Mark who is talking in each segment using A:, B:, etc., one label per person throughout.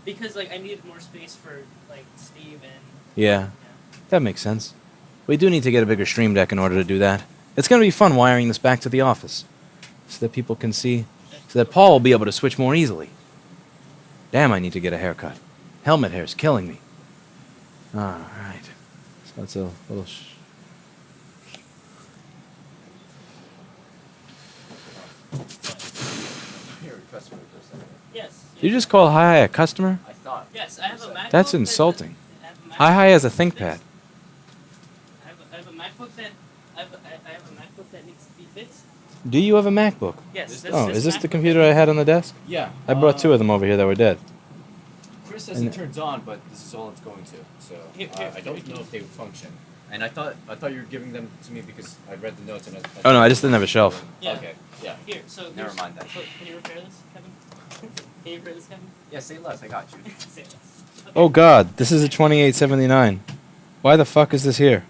A: Because like I needed more space for like Steve and
B: Yeah, that makes sense. We do need to get a bigger stream deck in order to do that. It's going to be fun wiring this back to the office so that people can see, so that Paul will be able to switch more easily. Damn, I need to get a haircut. Helmet hair's killing me. Alright. So that's a little...
A: yes.
B: Did you just call Hi a customer?
C: I thought.
A: Yes, I have a MacBook.
B: That's insulting.
A: I
B: Hi has a ThinkPad.
A: I have a MacBook that I have a MacBook that needs to be fixed.
B: Do you have a MacBook?
A: Yes.
B: Oh, is this the
A: MacBook
B: computer I had on the desk?
C: Yeah.
B: I brought two of them over here that were dead.
C: Chris says it turns on, but this is all it's going to. So I don't know if they would function. And I thought you were giving them to me because I read the notes and I
B: Oh no, I just didn't have a shelf.
A: Yeah.
C: Okay. Yeah.
A: Here, so
C: Never mind that.
A: So can you repair this, Kevin? Can you repair this, Kevin?
C: Yeah. Say less. I got you.
A: Say less. Okay.
B: Oh god, this is a 2879. Why the fuck is this here?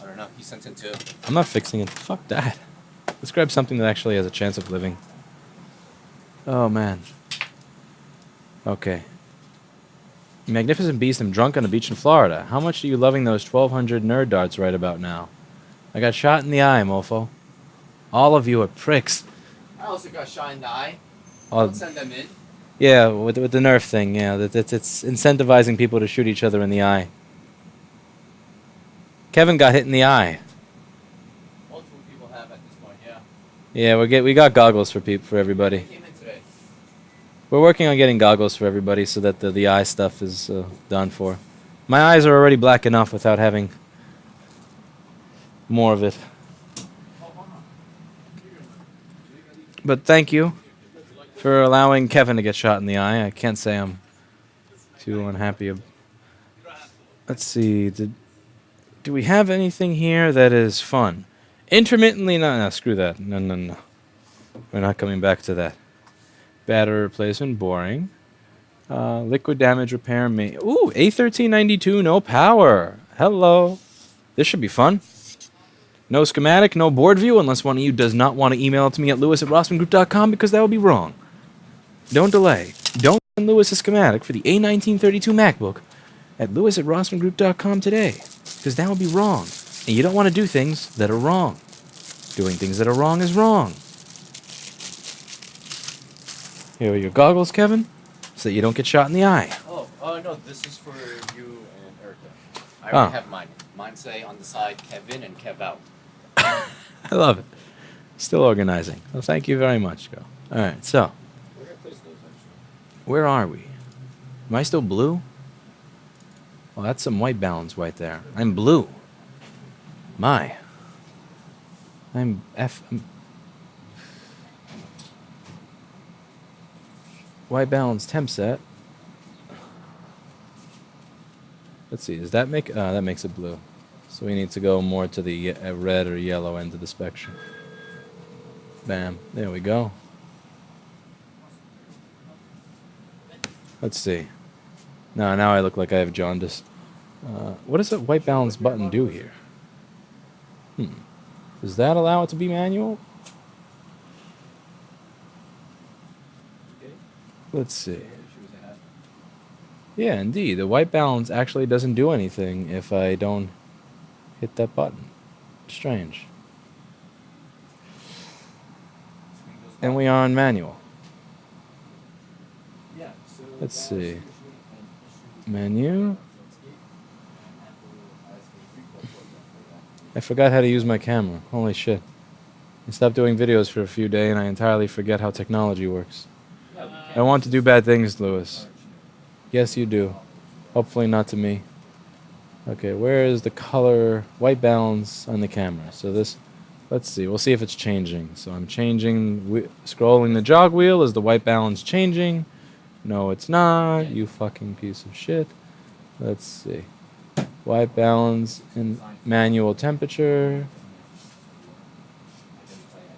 C: I don't know. He sent it to.
B: I'm not fixing it. Fuck that. Let's grab something that actually has a chance of living. Oh man. Okay. Magnificent Beast, I'm drunk on a beach in Florida. How much are you loving those 1200 nerd darts right about now? I got shot in the eye, mofo. All of you are pricks.
C: I also got shot in the eye.
B: All-
C: Don't send them in.
B: Yeah, with the Nerf thing, yeah. It's incentivizing people to shoot each other in the eye. Kevin got hit in the eye.
C: Multiple people have at this point. Yeah.
B: Yeah, we got goggles for everybody.
C: They came in today.
B: We're working on getting goggles for everybody so that the eye stuff is done for. My eyes are already black enough without having more of it. But thank you for allowing Kevin to get shot in the eye. I can't say I'm too unhappy. Let's see. Do we have anything here that is fun? Intermittently, no, screw that. No. We're not coming back to that. Battery replacement, boring. Liquid damage repair, ooh, A1392, no power. Hello. This should be fun. No schematic, no board view, unless one of you does not want to email it to me at lewis@rossmangroup.com because that would be wrong. Don't delay. Don't send Lewis a schematic for the A1932 MacBook at lewis@rossmangroup.com today because that would be wrong. And you don't want to do things that are wrong. Doing things that are wrong is wrong. Here are your goggles, Kevin, so that you don't get shot in the eye.
C: Oh no, this is for you and Erica. I already have mine. Mine say on the side Kevin and Kev out.
B: I love it. Still organizing. Well, thank you very much, Go. All right, so where are we? Am I still blue? Well, that's some white balance right there. I'm blue. My. I'm white balance temp set. Let's see, does that make... that makes it blue. So we need to go more to the red or yellow end of the spectrum. Bam. There we go. Let's see. No, now I look like I have jaundice. What does that white balance button do here? Does that allow it to be manual? Let's see. Yeah, indeed. The white balance actually doesn't do anything if I don't hit that button. Strange. And we are on manual. Let's see. Menu. I forgot how to use my camera. Holy shit. I stopped doing videos for a few days and I entirely forget how technology works. I want to do bad things, Lewis. Yes, you do. Hopefully not to me. Okay, where is the color white balance on the camera? So this, let's see. We'll see if it's changing. So I'm changing, scrolling the jog wheel. Is the white balance changing? No, it's not. You fucking piece of shit. Let's see. White balance in manual temperature.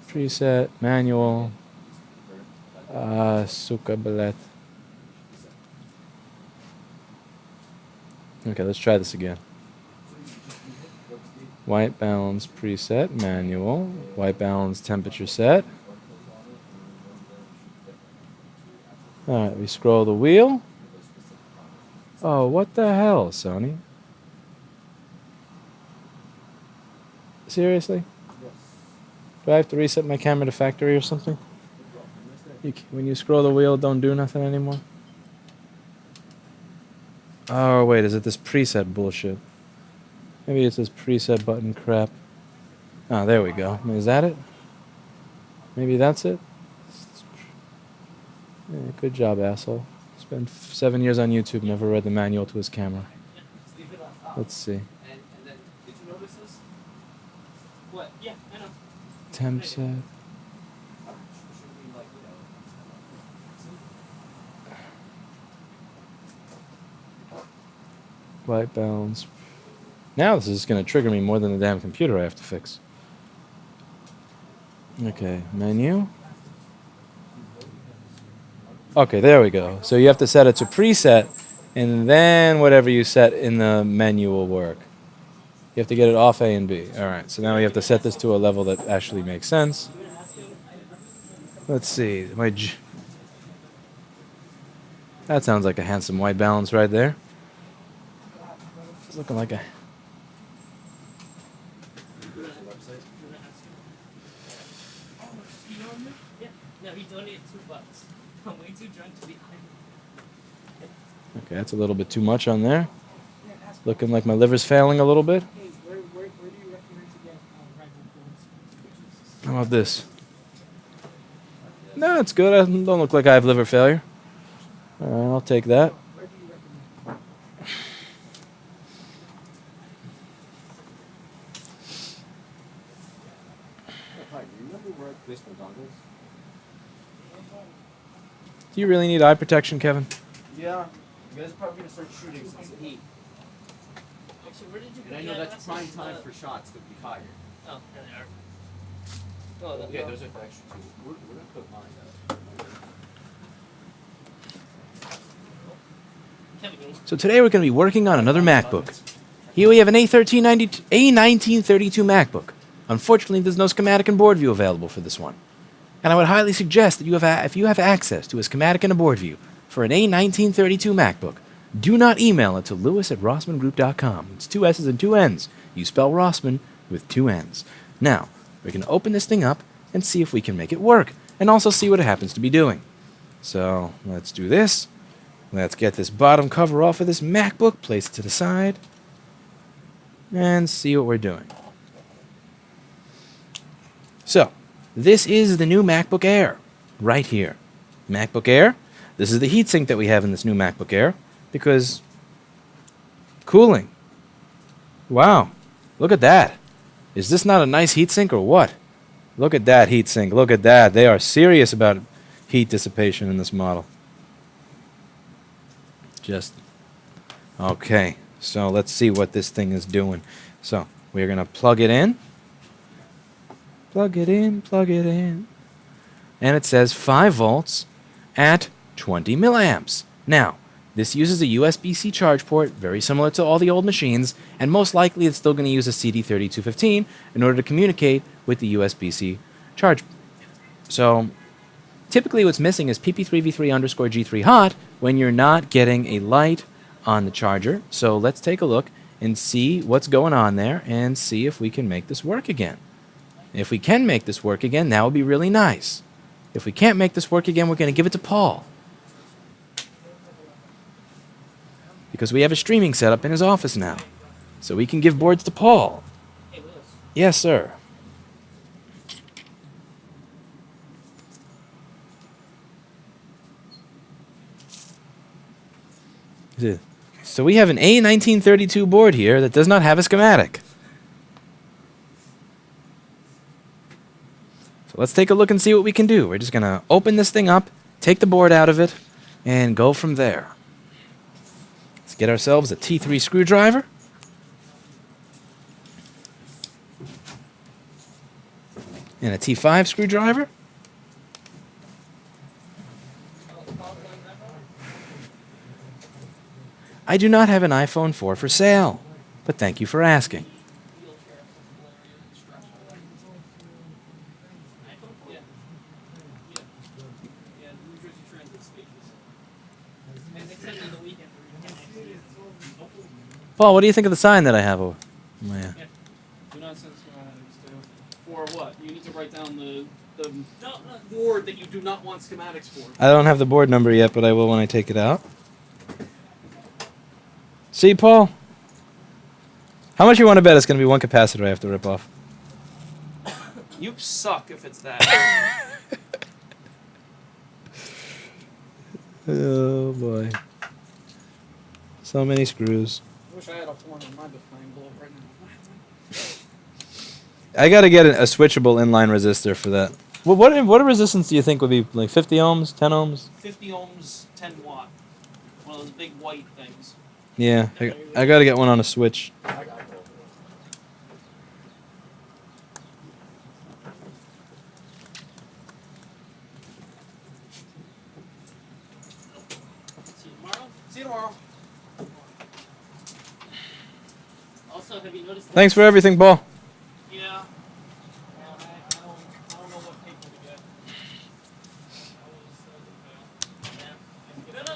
B: Preset, manual. Suka Ballet. Okay, let's try this again. White balance preset, manual. White balance temperature set. Alright, we scroll the wheel. Oh, what the hell, Sony? Seriously? Do I have to reset my camera to factory or something? When you scroll the wheel, don't do nothing anymore? Oh, wait, is it this preset bullshit? Maybe it's this preset button crap. Ah, there we go. Is that it? Maybe that's it? Yeah, good job, asshole. Spent 7 years on YouTube, never read the manual to his camera. Let's see.
C: And then, did you notice this?
A: What? Yeah, I know.
B: Temp set.
C: Should we, like,
B: White balance. Now this is going to trigger me more than the damn computer I have to fix. Okay, menu. Okay, there we go. So you have to set it to preset, and then whatever you set in the menu will work. You have to get it off A and B. All right, so now we have to set this to a level that actually makes sense. Let's see. That sounds like a handsome white balance right there. It's looking like a...
A: Yeah. No, he donated $2. I'm way too drunk to be high.
B: Okay, that's a little bit too much on there. Looking like my liver's failing a little bit.
D: Hey, where do you recommend to get Redwood
B: How about this? No, it's good. I don't look like I have liver failure. All right, I'll take that.
D: Where do you recommend?
C: Hi, do you remember where I placed my dongles?
B: Do you really need eye protection, Kevin?
C: Yeah. You guys are probably gonna start shooting since the heat.
A: Actually, where did you
C: And
A: put
C: I know
A: the
C: that's
A: glasses?
C: prime time for shots to be fired.
A: Oh, there they are. Oh,
C: Okay,
A: no.
C: those are the extra two. We're gonna put mine though.
A: Kevin, you-
B: So today we're going to be working on another MacBook. Here we have an A1932 MacBook. Unfortunately, there's no schematic and board view available for this one. And I would highly suggest that if you have access to a schematic and a board view for an A1932 MacBook, do not email it to lewis@rossmangroup.com. It's 2 S's and 2 N's. You spell Rossman with 2 N's. Now, we're going to open this thing up and see if we can make it work, and also see what it happens to be doing. So, let's do this. Let's get this bottom cover off of this MacBook, place it to the side, and see what we're doing. So, this is the new MacBook Air, right here. MacBook Air. This is the heatsink that we have in this new MacBook Air, because cooling. Wow, look at that. Is this not a nice heatsink or what? Look at that heatsink, look at that. They are serious about heat dissipation in this model. Okay, so let's see what this thing is doing. So, we're going to plug it in. Plug it in, plug it in. And it says 5 volts at 20 milliamps. Now, this uses a USB-C charge port, very similar to all the old machines, and most likely it's still going to use a CD3215 in order to communicate with the USB-C charge. So, typically what's missing is PP3V3_G3 hot when you're not getting a light on the charger. So let's take a look and see what's going on there and see if we can make this work again. If we can make this work again, that would be really nice. If we can't make this work again, we're going to give it to Paul. Because we have a streaming setup in his office now. So we can give boards to Paul.
A: Hey, Lewis.
B: Yes, sir. So we have an A1932 board here that does not have a schematic. So let's take a look and see what we can do. We're just going to open this thing up, take the board out of it, and go from there. Let's get ourselves a T3 screwdriver. And a T5 screwdriver. I do not have an iPhone 4 for sale, but thank you for asking. Paul, what do you think of the sign that I have over? Oh, yeah.
E: Do not censor schematics. For what? You need to write down the board that you do not want schematics for.
B: I don't have the board number yet, but I will when I take it out. See, Paul? How much you want to bet it's going to be one capacitor I have to rip off?
E: You suck if it's that.
B: Oh, boy. So many screws.
E: I wish I had a horn on my define bulb right now.
B: I got to get a switchable inline resistor for that. Well, what resistance do you think would be like 50 ohms, 10 ohms?
E: 50 ohms, 10 watt. One of those big white things.
B: Yeah, I got to get one on a switch.
E: See you tomorrow. See you tomorrow.
A: Also, have you noticed?
B: Thanks for everything, Paul.
E: Yeah. I don't know what paper to get.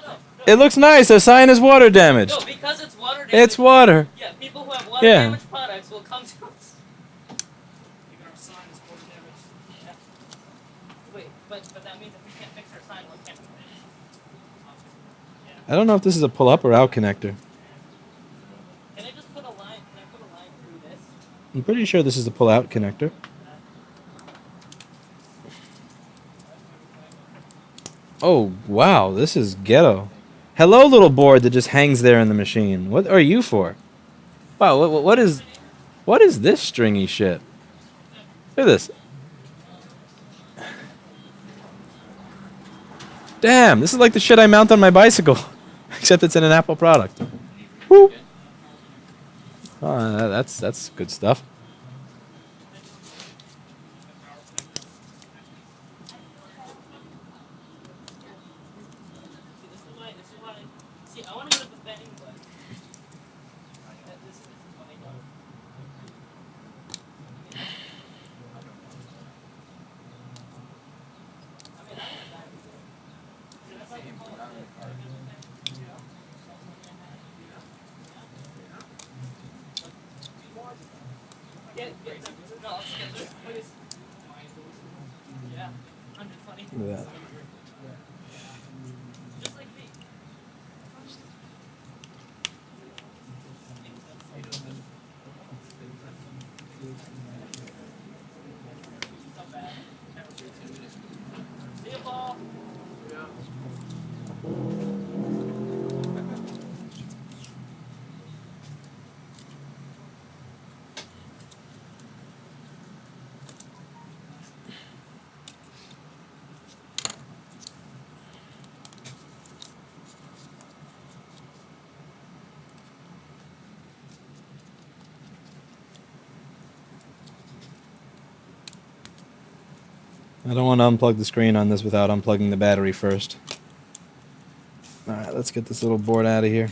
A: No.
B: It looks nice. The sign is water damaged.
A: No, because it's water damage.
B: It's water.
A: Yeah, people who have water
B: Yeah.
A: damaged products will come to us.
E: Even our sign is water damaged.
A: Yeah. Wait, but that means if we can't fix our sign, we can't fix it.
B: I don't know if this is a pull-up or out connector.
A: Can I just put a line? Can I put a line through this?
B: I'm pretty sure this is a pull-out connector. Oh, wow. This is ghetto. Hello, little board that just hangs there in the machine. What are you for? Wow, what is this stringy shit? Look at this. Damn, this is like the shit I mount on my bicycle. Except it's in an Apple product. Woo! Oh, that's good stuff.
A: This is why. See, I want to go to the thing, but this is what I know. No, I'll skip this, please. Yeah, 120.
B: Look at that.
A: Just like me. See you, Paul.
B: I don't want to unplug the screen on this without unplugging the battery first. Alright, let's get this little board out of here.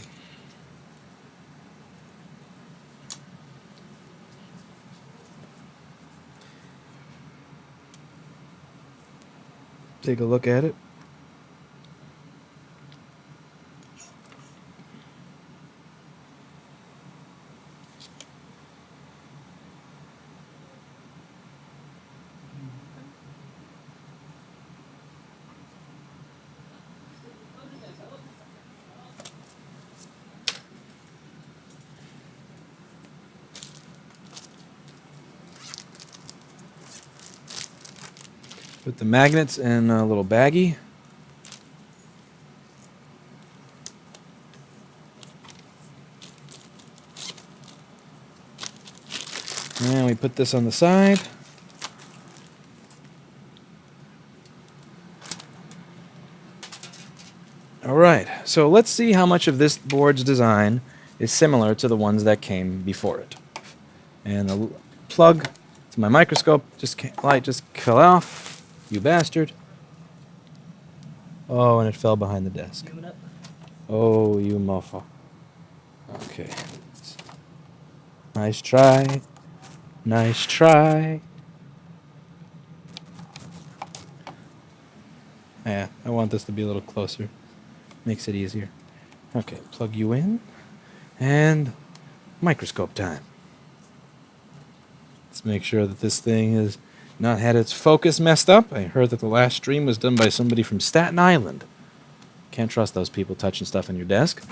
B: Take a look at it. Put the magnets in a little baggie. And we put this on the side. Alright, so let's see how much of this board's design is similar to the ones that came before it. And the plug to my microscope light just fell off. You bastard. Oh, and it fell behind the desk. Oh, you mofo. Okay. Nice try. Nice try. Yeah, I want this to be a little closer. Makes it easier. Okay, plug you in. And microscope time. Let's make sure that this thing has not had its focus messed up. I heard that the last stream was done by somebody from Staten Island. Can't trust those people touching stuff on your desk.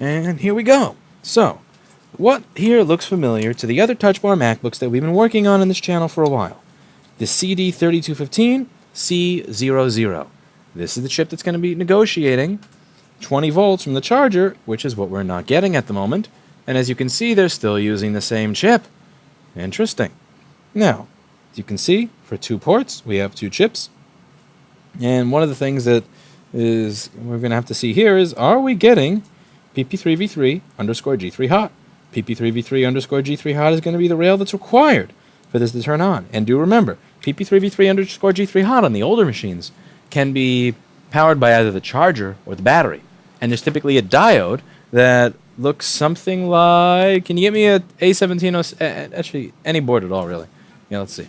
B: And here we go. So, what here looks familiar to the other Touch Bar MacBooks that we've been working on this channel for a while? The CD3215 C00. This is the chip that's going to be negotiating 20 volts from the charger, which is what we're not getting at the moment. And as you can see, they're still using the same chip. Interesting. Now, as you can see, for 2 ports, we have 2 chips. And one of the things that is we're going to have to see here is, are we getting PP3v3 underscore G3 hot? PP3v3 underscore G3 hot is going to be the rail that's required for this to turn on. And do remember, PP3v3 underscore G3 hot on the older machines can be powered by either the charger or the battery. And there's typically a diode that looks something like... Can you get me a A17... Actually, any board at all, really. Yeah, let's see.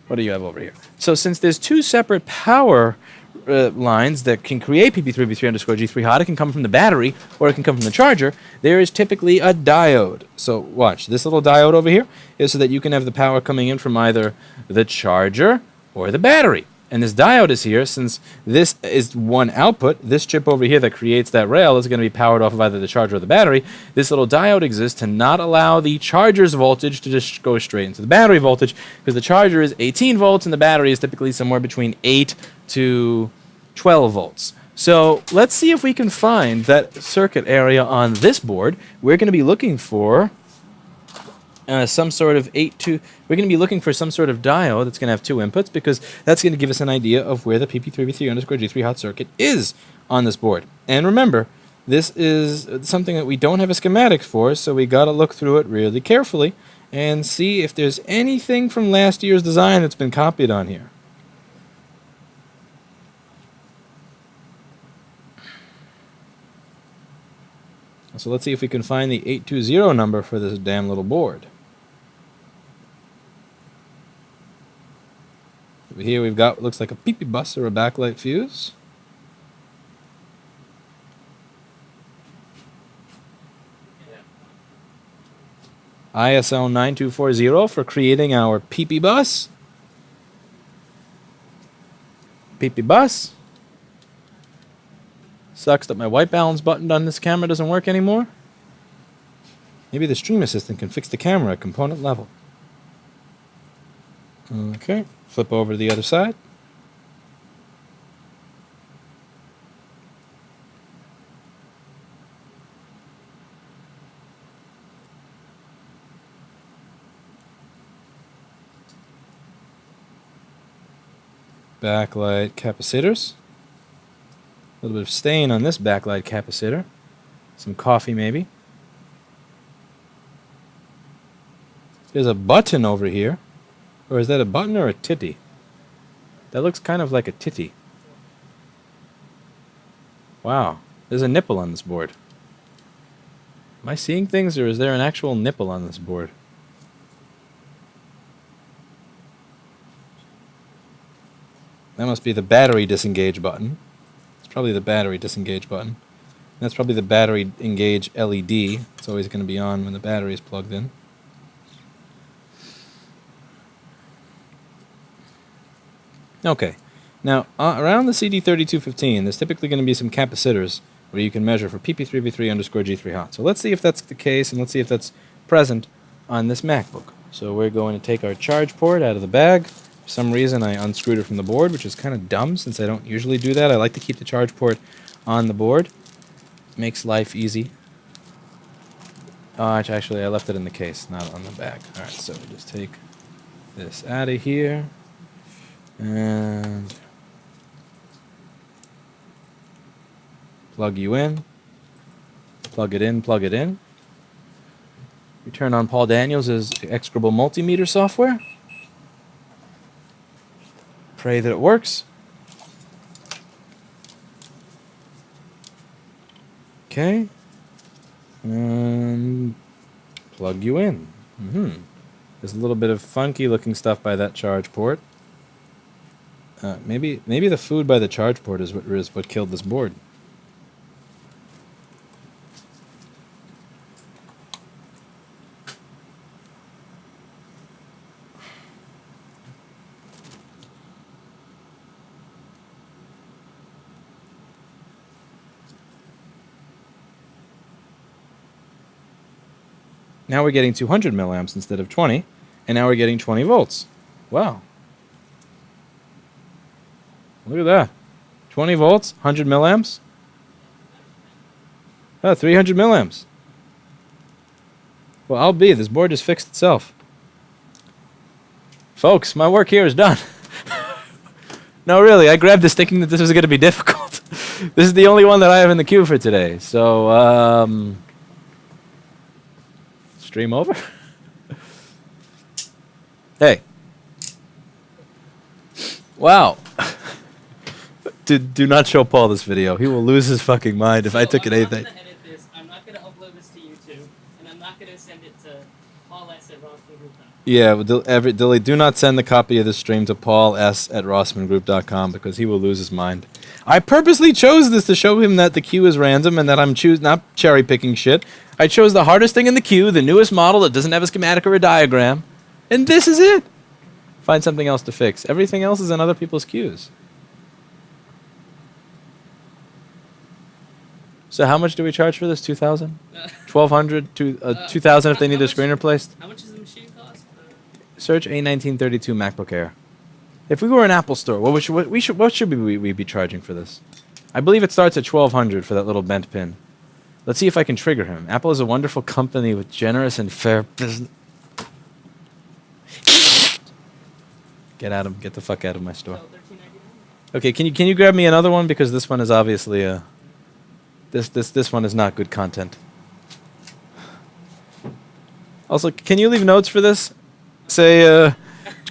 B: What do you have over here? So since there's 2 separate power lines that can create PP3v3 underscore G3 hot, it can come from the battery or it can come from the charger, there is typically a diode. So watch, this little diode over here is so that you can have the power coming in from either the charger or the battery. And this diode is here since this is one output. This chip over here that creates that rail is going to be powered off of either the charger or the battery. This little diode exists to not allow the charger's voltage to just go straight into the battery voltage, because the charger is 18 volts and the battery is typically somewhere between 8 to 12 volts. So let's see if we can find that circuit area on this board. We're going to be looking for some sort of we're going to be looking for some sort of diode that's going to have 2 inputs, because that's going to give us an idea of where the PP3v3 underscore G3 hot circuit is on this board. And remember, this is something that we don't have a schematic for, so we got to look through it really carefully and see if there's anything from last year's design that's been copied on here. So let's see if we can find the 820 number for this damn little board. Over here we've got what looks like a PP bus or a backlight fuse. ISO 9240 for creating our PP bus. PP bus. Sucks that my white balance button on this camera doesn't work anymore. Maybe the Stream Assistant can fix the camera at component level. Okay, flip over to the other side. Backlight capacitors. A little bit of stain on this backlight capacitor. Some coffee maybe. There's a button over here. Or is that a button or a titty? That looks kind of like a titty. Wow. There's a nipple on this board. Am I seeing things, or is there an actual nipple on this board? That must be the battery disengage button. Probably the battery disengage button. That's probably the battery engage LED. It's always going to be on when the battery is plugged in. Okay, now around the CD3215, there's typically going to be some capacitors where you can measure for PP3v3 underscore G3 hot. So let's see if that's the case, and let's see if that's present on this MacBook. So we're going to take our charge port out of the bag. For some reason I unscrewed it from the board, which is kind of dumb since I don't usually do that. I like to keep the charge port on the board. Makes life easy. Oh, actually I left it in the case, not on the bag. Alright, so we'll just take this out of here. And plug you in. Plug it in, plug it in. We turn on Paul Daniels' execrable multimeter software. Pray that it works. Okay. And plug you in. There's a little bit of funky looking stuff by that charge port. Maybe the food by the charge port is what killed this board. Now we're getting 200 milliamps instead of 20, and now we're getting 20 volts. Wow. Look at that. 20 volts, 100 milliamps. 300 milliamps. Well, I'll be. This board just fixed itself. Folks, my work here is done. No, really, I grabbed this thinking that this was going to be difficult. This is the only one that I have in the queue for today. So, stream over? Hey. Wow. Do not show Paul this video. He will lose his fucking mind if I took it anything.
A: I'm not going to upload this to YouTube, and I'm not going to send it to Paul S. at rossmangroup.com.
B: Yeah, do not send the copy of the stream to Paul S. at rossmangroup.com because he will lose his mind. I purposely chose this to show him that the queue is random and that I'm not cherry picking shit. I chose the hardest thing in the queue, the newest model that doesn't have a schematic or a diagram, and this is it. Find something else to fix. Everything else is in other people's queues. So how much do we charge for this? 2,000? 1,200? 2,000 if they need their screen replaced?
A: How much does the machine cost?
B: Search A1932 MacBook Air. If we were an Apple store, what should we be charging for this? I believe it starts at 1,200 for that little bent pin. Let's see if I can trigger him. Apple is a wonderful company with generous and fair business. Get out of, get the fuck out of my store. Okay, can you grab me another one because this one is obviously a. This one is not good content. Also, can you leave notes for this? Say,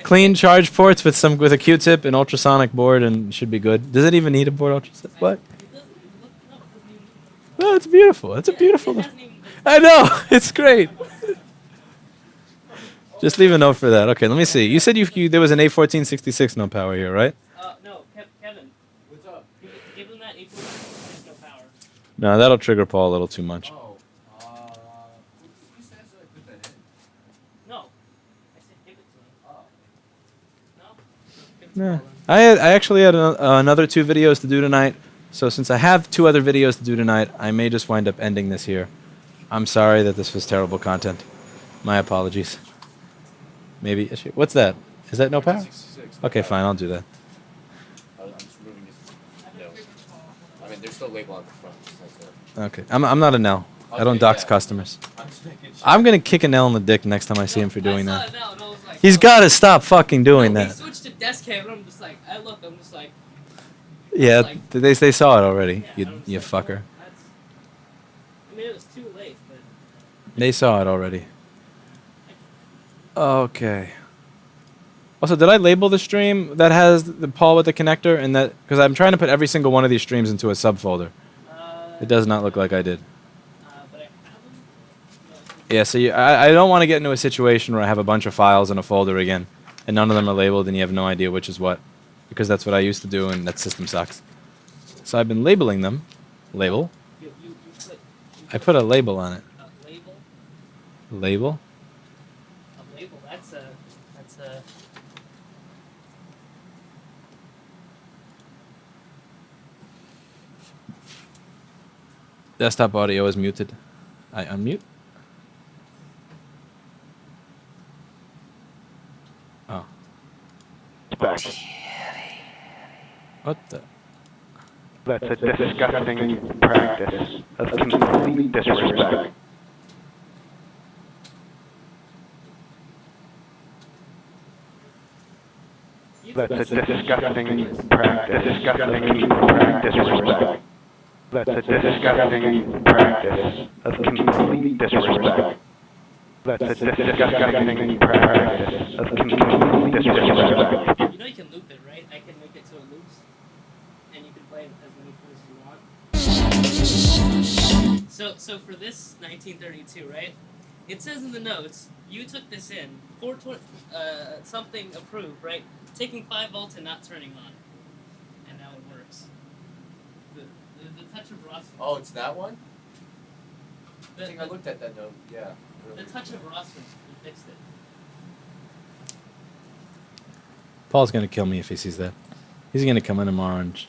B: clean charge ports with a Q-tip and ultrasonic board, and it should be good. Does it even need a board ultrasonic? What? Oh, it's beautiful. It's a beautiful. I know. It's great. Just leave a note for that. Okay, let me see. You said there was an A1466 no power here, right?
A: No, Kevin. What's up? Give him that A1466 no power.
B: No, that'll trigger Paul a little too much.
C: Oh, who says I put that in?
A: No. I said give it to him. Oh. No? Give it to
B: Yeah.
A: Paul
B: I
A: then.
B: actually had another 2 videos to do tonight, so since I have 2 other videos to do tonight, I may just wind up ending this here. I'm sorry that this was terrible content. My apologies. Maybe. What's that? Is that no power? Okay, fine. I'll do that.
C: I'm just removing his nails. I mean, there's still label on the front. Just like
B: Okay. I'm not a Nell. I don't
C: Okay,
B: dox
C: yeah.
B: customers.
C: I'm just making sure.
B: I'm gonna kick a Nell in the dick next time I see him for doing
A: I saw
B: that.
A: it now, and I was like,
B: He's got to stop fucking doing
A: He
B: that.
A: switched to desk cam, and I'm just like, I'm just like,
B: Yeah,
A: like-
B: they saw it already.
A: yeah,
B: You
A: I'm just like,
B: fucker.
A: well, that's, I mean, it was too late, but
B: They saw it already. Okay. Also, did I label the stream that has the Paul with the connector and that because I'm trying to put every single one of these streams into a subfolder. It does not look like I did.
A: but I have them.
B: Yeah, so I don't want to get into a situation where I have a bunch of files in a folder again, and none of them are labeled, and you have no idea which is what, because that's what I used to do, and that system sucks. So I've been labeling them. Label. I put a label on it.
A: A label.
B: Label.
A: A label. That's a.
B: Desktop audio is muted. I unmute. Oh. What the?
F: That's a disgusting practice of complete disrespect. That's a disgusting practice. Disgusting disrespect. That's a disgusting practice of complete disrespect. That's a disgusting practice of complete disrespect.
A: You know you can loop it, right? I can make it so it loops, and you can play it as many times as you want. So for this 1932, right? It says in the notes, you took this in, 420, something approved, right? Taking 5 volts and not turning on. And now it works. The touch of Ross.
C: Oh, it's that one? I
A: The,
C: think I looked at that note. Yeah.
A: the touch of Ross fixed it.
B: Paul's gonna kill me if he sees that. He's gonna come in tomorrow and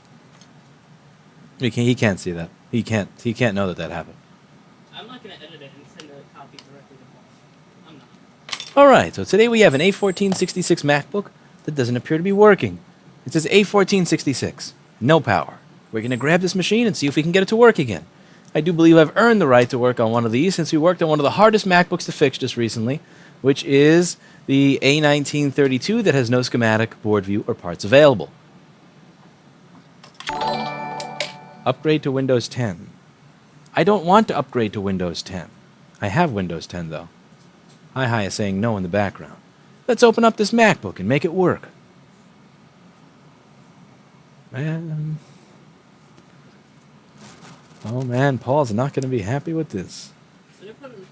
B: he can't see that. He can't know that happened.
A: I'm not going to edit it and send a copy directly to Paul. I'm not.
B: Alright, so today we have an A1466 MacBook that doesn't appear to be working. It says A1466. No power. We're going to grab this machine and see if we can get it to work again. I do believe I've earned the right to work on one of these since we worked on one of the hardest MacBooks to fix just recently, which is the A1932 that has no schematic, board view, or parts available. Upgrade to Windows 10. I don't want to upgrade to Windows 10. I have Windows 10 though. Hi is saying no in the background. Let's open up this MacBook and make it work. Man. Oh man, Paul's not going to be happy with this.
A: So let me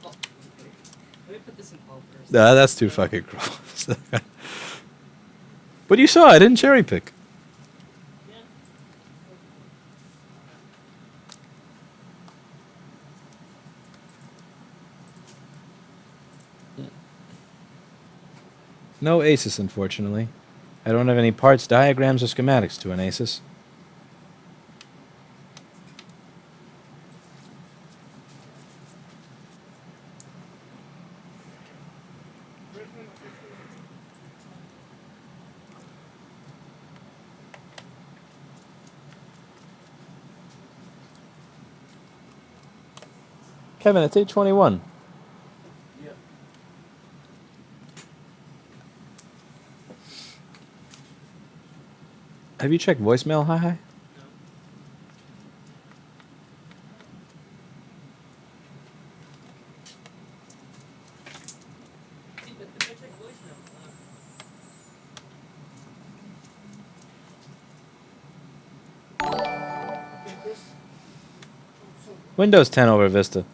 A: put this in Paul first.
B: Nah, that's too fucking gross. But you saw, I didn't cherry pick.
A: Yeah.
B: No Asus, unfortunately. I don't have any parts, diagrams, or schematics to an Asus. Kevin, it's 8:21.
E: Yeah.
B: Have you checked voicemail, hi?
A: No. See, but if I check voicemail,
B: Windows 10 over Vista.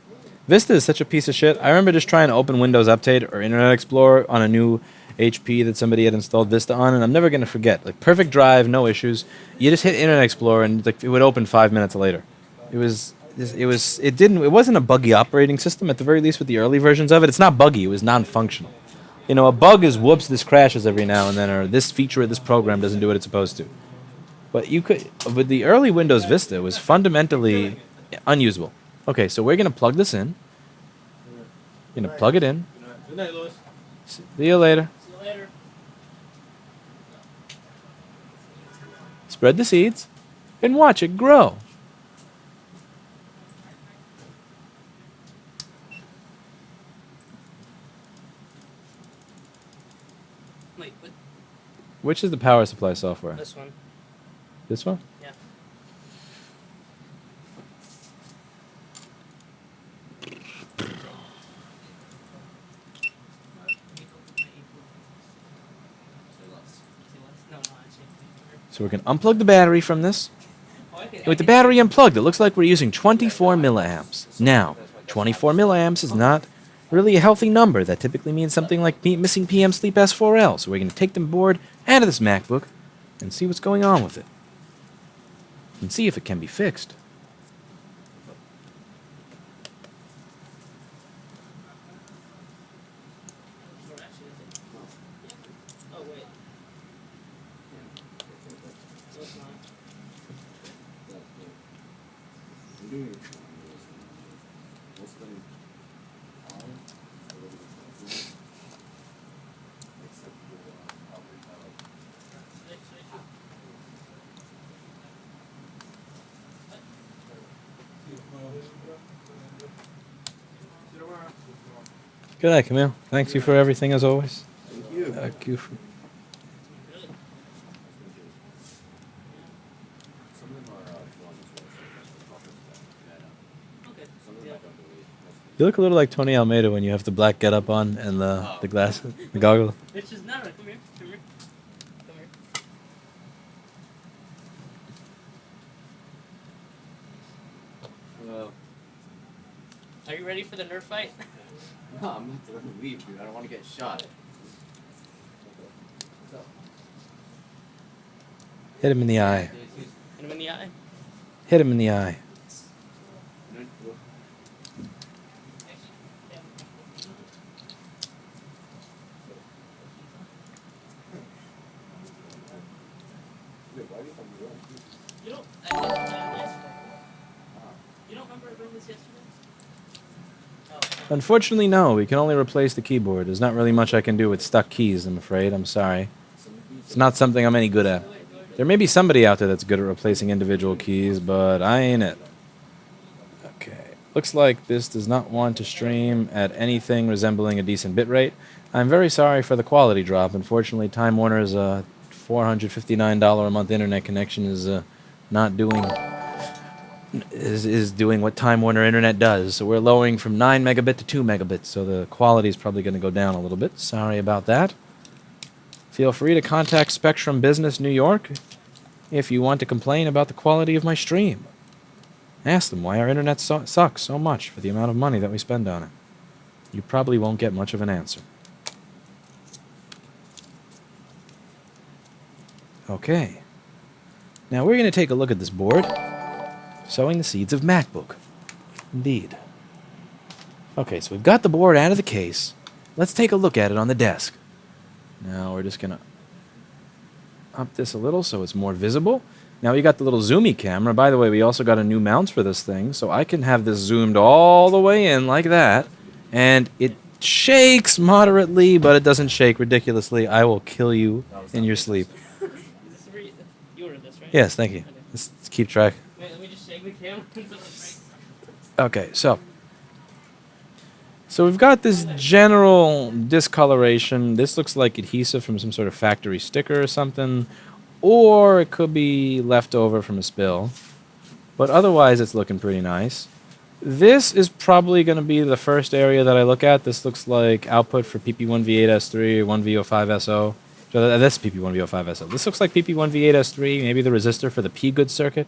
B: Vista is such a piece of shit. I remember just trying to open Windows Update or Internet Explorer on a new HP that somebody had installed Vista on, and I'm never going to forget. Like, perfect drive, no issues. You just hit Internet Explorer, and like, it would open 5 minutes later. It wasn't a buggy operating system, at the very least with the early versions of it. It's not buggy, it was non-functional. You know, a bug is, whoops, this crashes every now and then, or this feature of this program doesn't do what it's supposed to. But you could, with the early Windows Vista, it was fundamentally unusable. Okay, so we're going to plug this in. We're going to plug it in.
E: Good night, Louis.
B: See you later.
A: see you later.
B: Spread the seeds and watch it grow.
A: Wait, what?
B: Which is the power supply software?
A: This one.
B: This one?
A: Yeah.
B: So we're going to unplug the battery from this.
A: Oh, I can,
B: And with the battery unplugged, it looks like we're using 24 milliamps. Now, 24 milliamps is not really a healthy number. That typically means something like missing PM Sleep S4L. So we're going to take the board out of this MacBook and see what's going on with it. And see if it can be fixed.
A: Oh, wait. No, it's not.
B: Good night, Camille. Thanks you for everything as always.
C: Thank you.
B: Thank you for...
A: Really? Okay. Yeah.
B: You look a little like Tony Almeida when you have the black getup on and the glasses, the goggles.
A: It's just not. Come here. Come here. Come here.
C: Well,
A: Are you ready for the Nerf fight?
C: no, I'm not going to leave, dude. I don't want to get shot.
B: Hit him in the eye.
A: Hit him in the eye.
B: Hit him in the eye.
A: You don't. I did last one. You don't remember I run this yesterday? Oh.
B: Unfortunately, no. We can only replace the keyboard. There's not really much I can do with stuck keys, I'm afraid. I'm sorry. It's not something I'm any good at. There may be somebody out there that's good at replacing individual keys, but I ain't it. Okay. Looks like this does not want to stream at anything resembling a decent bitrate. I'm very sorry for the quality drop. Unfortunately, Time Warner's $459 a month internet connection is not doing... is doing what Time Warner Internet does. So we're lowering from 9 megabit to 2 megabits, so the quality is probably going to go down a little bit. Sorry about that. Feel free to contact Spectrum Business New York if you want to complain about the quality of my stream. Ask them why our internet sucks so much for the amount of money that we spend on it. You probably won't get much of an answer. Okay. Now we're going to take a look at this board. Sowing the seeds of MacBook. Indeed. Okay, so we've got the board out of the case. Let's take a look at it on the desk. Now we're just going to up this a little so it's more visible. Now we got the little zoomy camera. By the way, we also got a new mount for this thing, so I can have this zoomed all the way in like that. And it shakes moderately, but it doesn't shake ridiculously. I will kill you in your sleep.
A: You ordered this, right?
B: Yes, thank you. Let's keep track.
A: Wait, let me just shake the camera.
B: Okay, so we've got this general discoloration. This looks like adhesive from some sort of factory sticker or something, or it could be left over from a spill. But otherwise, it's looking pretty nice. This is probably going to be the first area that I look at. This looks like output for PP1V8S3 or 1V05SO. So that's PP1V05SO. This looks like PP1V8S3, maybe the resistor for the P-good circuit.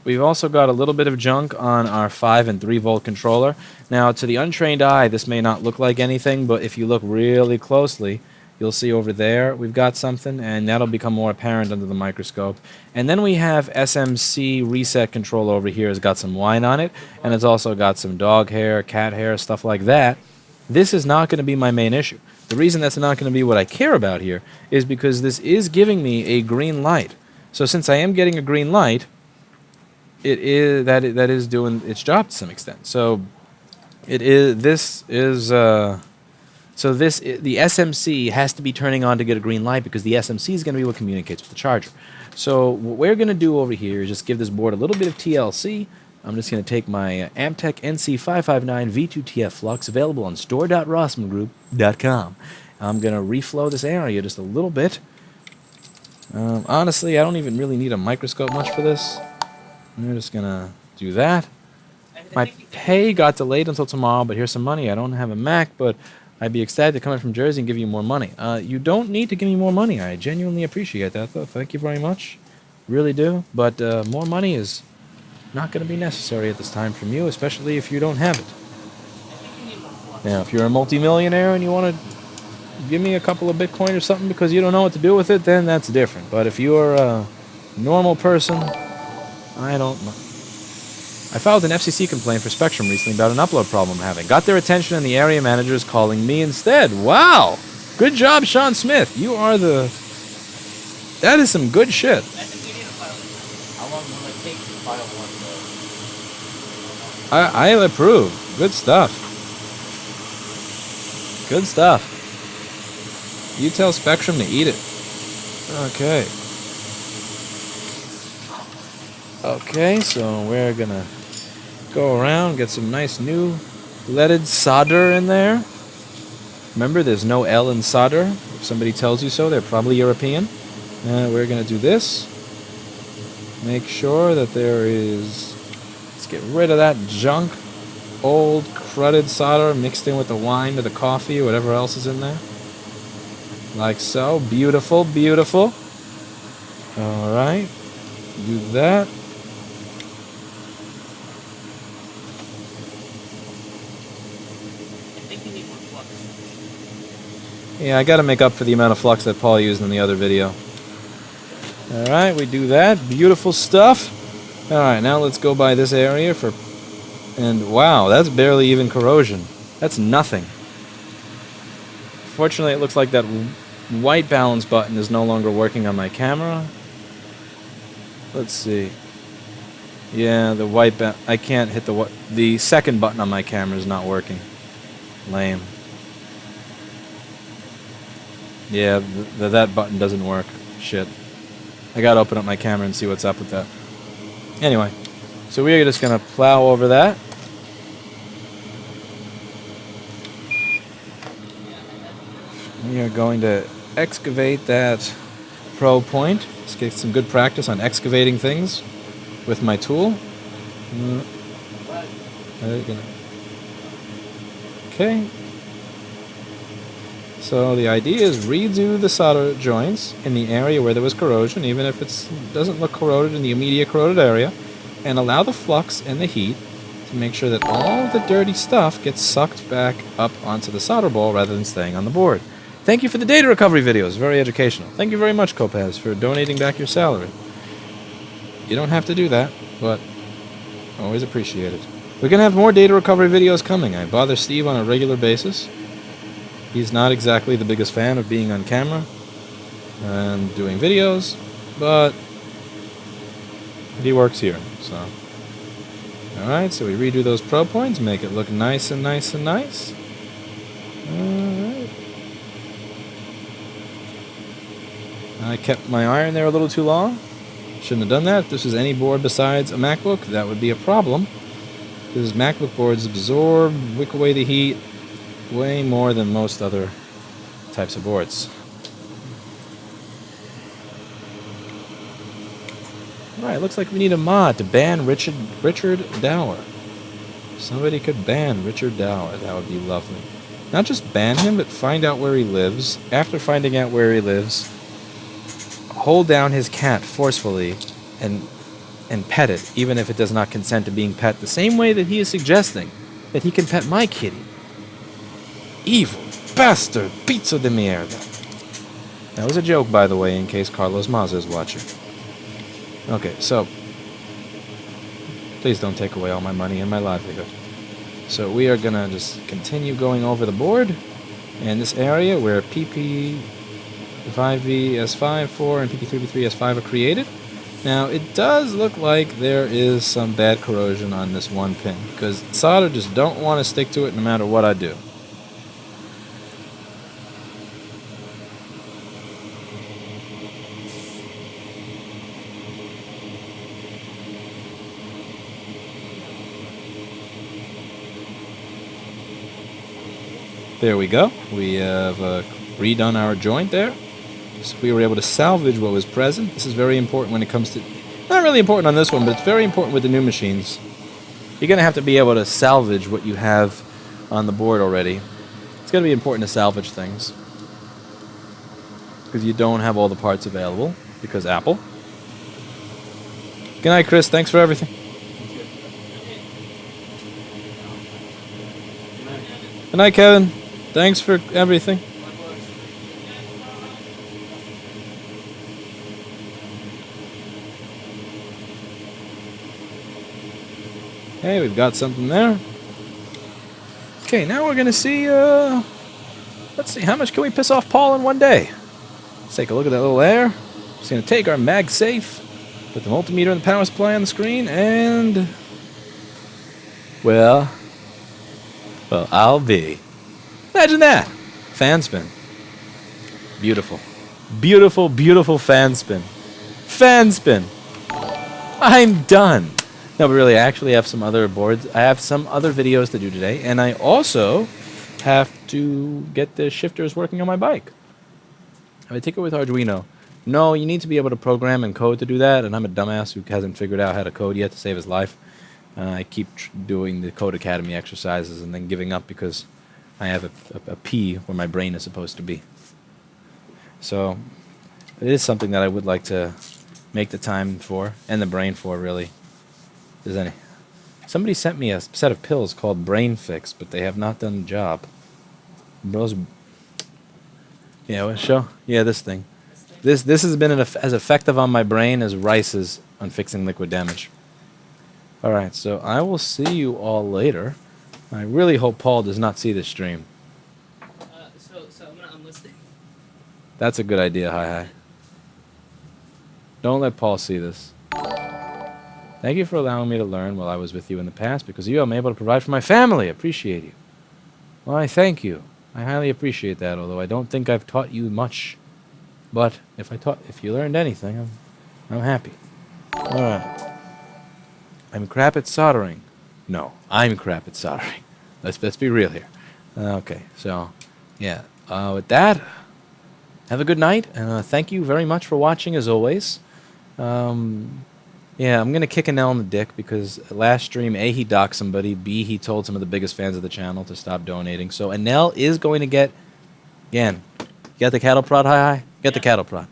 B: We've also got a little bit of junk on our 5 and 3 volt controller. Now, to the untrained eye, this may not look like anything, but if you look really closely, you'll see over there we've got something, and that'll become more apparent under the microscope. And then we have SMC reset control over here. It's got some wine on it, and it's also got some dog hair, cat hair, stuff like that. This is not going to be my main issue. The reason that's not going to be what I care about here is because this is giving me a green light. So since I am getting a green light, that is doing its job to some extent. So the SMC has to be turning on to get a green light because the SMC is going to be what communicates with the charger. So what we're going to do over here is just give this board a little bit of TLC. I'm just going to take my Amtech NC559 V2TF flux available on store.rossmangroup.com. I'm going to reflow this area just a little bit. Honestly, I don't even really need a microscope much for this. I'm just going to do that. My pay got delayed until tomorrow, but here's some money. I don't have a Mac, but I'd be ecstatic to come in from Jersey and give you more money. You don't need to give me more money. I genuinely appreciate that, though. Thank you very much. Really do. But more money is not going to be necessary at this time from you, especially if you don't have it. Now, if you're a multimillionaire and you want to give me a couple of Bitcoin or something because you don't know what to do with it, then that's different. But if you're a normal person, I don't know. I filed an FCC complaint for Spectrum recently about an upload problem I'm having. Got their attention and the area manager is calling me instead. Wow! Good job, Sean Smith. You are the... That is some good shit.
C: How long will it take to file one?
B: I approve. Good stuff. Good stuff. You tell Spectrum to eat it. Okay. Okay, so we're gonna go around, get some nice new leaded solder in there. Remember, there's no L in solder. If somebody tells you so, they're probably European. We're gonna do this. Make sure that there is... Let's get rid of that junk. Old, cruded solder mixed in with the wine or the coffee or whatever else is in there. Like so. Beautiful, beautiful. Alright. Do that. Yeah, I gotta make up for the amount of flux that Paul used in the other video. Alright, we do that. Beautiful stuff. Alright, now let's go by this area for... And wow, that's barely even corrosion. That's nothing. Fortunately, it looks like that white balance button is no longer working on my camera. Let's see. Yeah, the white I can't hit the second button on my camera is not working. Lame. Yeah, that button doesn't work. Shit. I gotta open up my camera and see what's up with that. Anyway, so we are just gonna plow over that. We are going to excavate that probe point. Let's get some good practice on excavating things with my tool. Okay. So the idea is redo the solder joints in the area where there was corrosion, even if it doesn't look corroded in the immediate corroded area, and allow the flux and the heat to make sure that all the dirty stuff gets sucked back up onto the solder ball rather than staying on the board. Thank you for the data recovery videos. Very educational. Thank you very much, Kopaz, for donating back your salary. You don't have to do that, but always appreciate it. We're going to have more data recovery videos coming. I bother Steve on a regular basis. He's not exactly the biggest fan of being on camera and doing videos, but he works here, so. Alright, so we redo those probe points, make it look nice and nice and nice. Alright. I kept my iron there a little too long. Shouldn't have done that. If this was any board besides a MacBook, that would be a problem. Because MacBook boards absorb, wick away the heat way more than most other types of boards. Alright, looks like we need a mod to ban Richard Dower. Somebody could ban Richard Dower. That would be lovely. Not just ban him, but find out where he lives. After finding out where he lives, hold down his cat forcefully and pet it, even if it does not consent to being pet, the same way that he is suggesting that he can pet my kitty. Evil bastard, pizza de mierda. That was a joke, by the way, in case Carlos Maza is watching. Okay, so please don't take away all my money and my livelihood. So we are gonna just continue going over the board, and this area where PP5VS5-4 and PP3V3S5 are created. Now it does look like there is some bad corrosion on this one pin, because solder just don't want to stick to it no matter what I do. There we go. We have redone our joint there. So we were able to salvage what was present. This is very important when it comes to... Not really important on this one, but it's very important with the new machines. You're going to have to be able to salvage what you have on the board already. It's going to be important to salvage things. Because you don't have all the parts available. Because Apple. Good night, Chris. Thanks for everything. Good night, Kevin. Thanks for everything. Hey, we've got something there. Okay, now we're gonna see, let's see, how much can we piss off Paul in one day? Let's take a look at that little air. Just gonna take our MagSafe, put the multimeter and the power supply on the screen, and... Well, I'll be. Imagine that! Fan spin. Beautiful. Beautiful, beautiful fan spin. Fan spin! I'm done! No, but really, I actually have some other boards. I have some other videos to do today, and I also have to get the shifters working on my bike. I take it with Arduino. No, you need to be able to program and code to do that, and I'm a dumbass who hasn't figured out how to code yet to save his life. I keep doing the Code Academy exercises and then giving up because I have a P where my brain is supposed to be. So it is something that I would like to make the time for, and the brain for, really. Does any? Somebody sent me a set of pills called Brain Fix, but they have not done the job. Those... Yeah, what show? Yeah, this thing. This has been as effective on my brain as rice is on fixing liquid damage. Alright, so I will see you all later. I really hope Paul does not see this stream.
A: So I'm gonna unlist it.
B: That's a good idea, hi. Don't let Paul see this. Thank you for allowing me to learn while I was with you in the past. Because of you, I'm able to provide for my family. Appreciate you. Well, I thank you. I highly appreciate that, although I don't think I've taught you much. But if you learned anything, I'm happy. All right. I'm crap at soldering. No, I'm crap at soldering. Let's be real here. Okay, so yeah. With that, have a good night, and thank you very much for watching as always. Yeah, I'm gonna kick Anel in the dick because last stream, A, he docked somebody, B, he told some of the biggest fans of the channel to stop donating. So Anel is going to get, again, you got the cattle prod, hi? Get the cattle prod.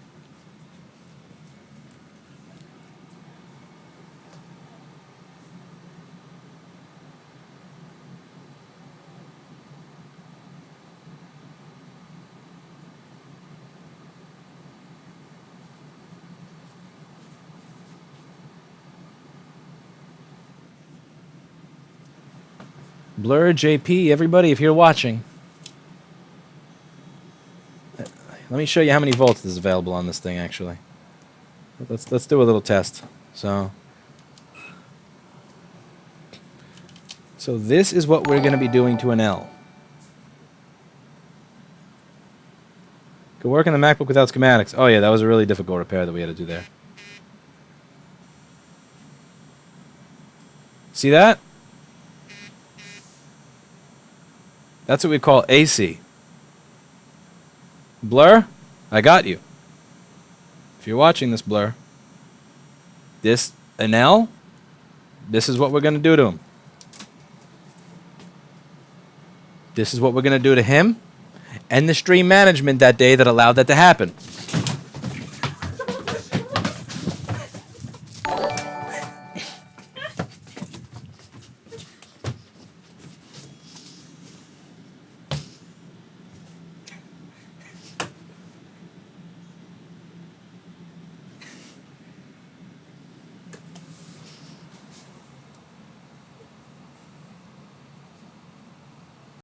B: Blur, JP, everybody, if you're watching, let me show you how many volts is available on this thing, actually. Let's do a little test. So this is what we're going to be doing to an L. Could work on the MacBook without schematics. Oh yeah, that was a really difficult repair that we had to do there. See that? That's what we call AC. Blur, I got you. If you're watching this, Blur, this Anel, this is what we're going to do to him. This is what we're going to do to him and the stream management that day that allowed that to happen.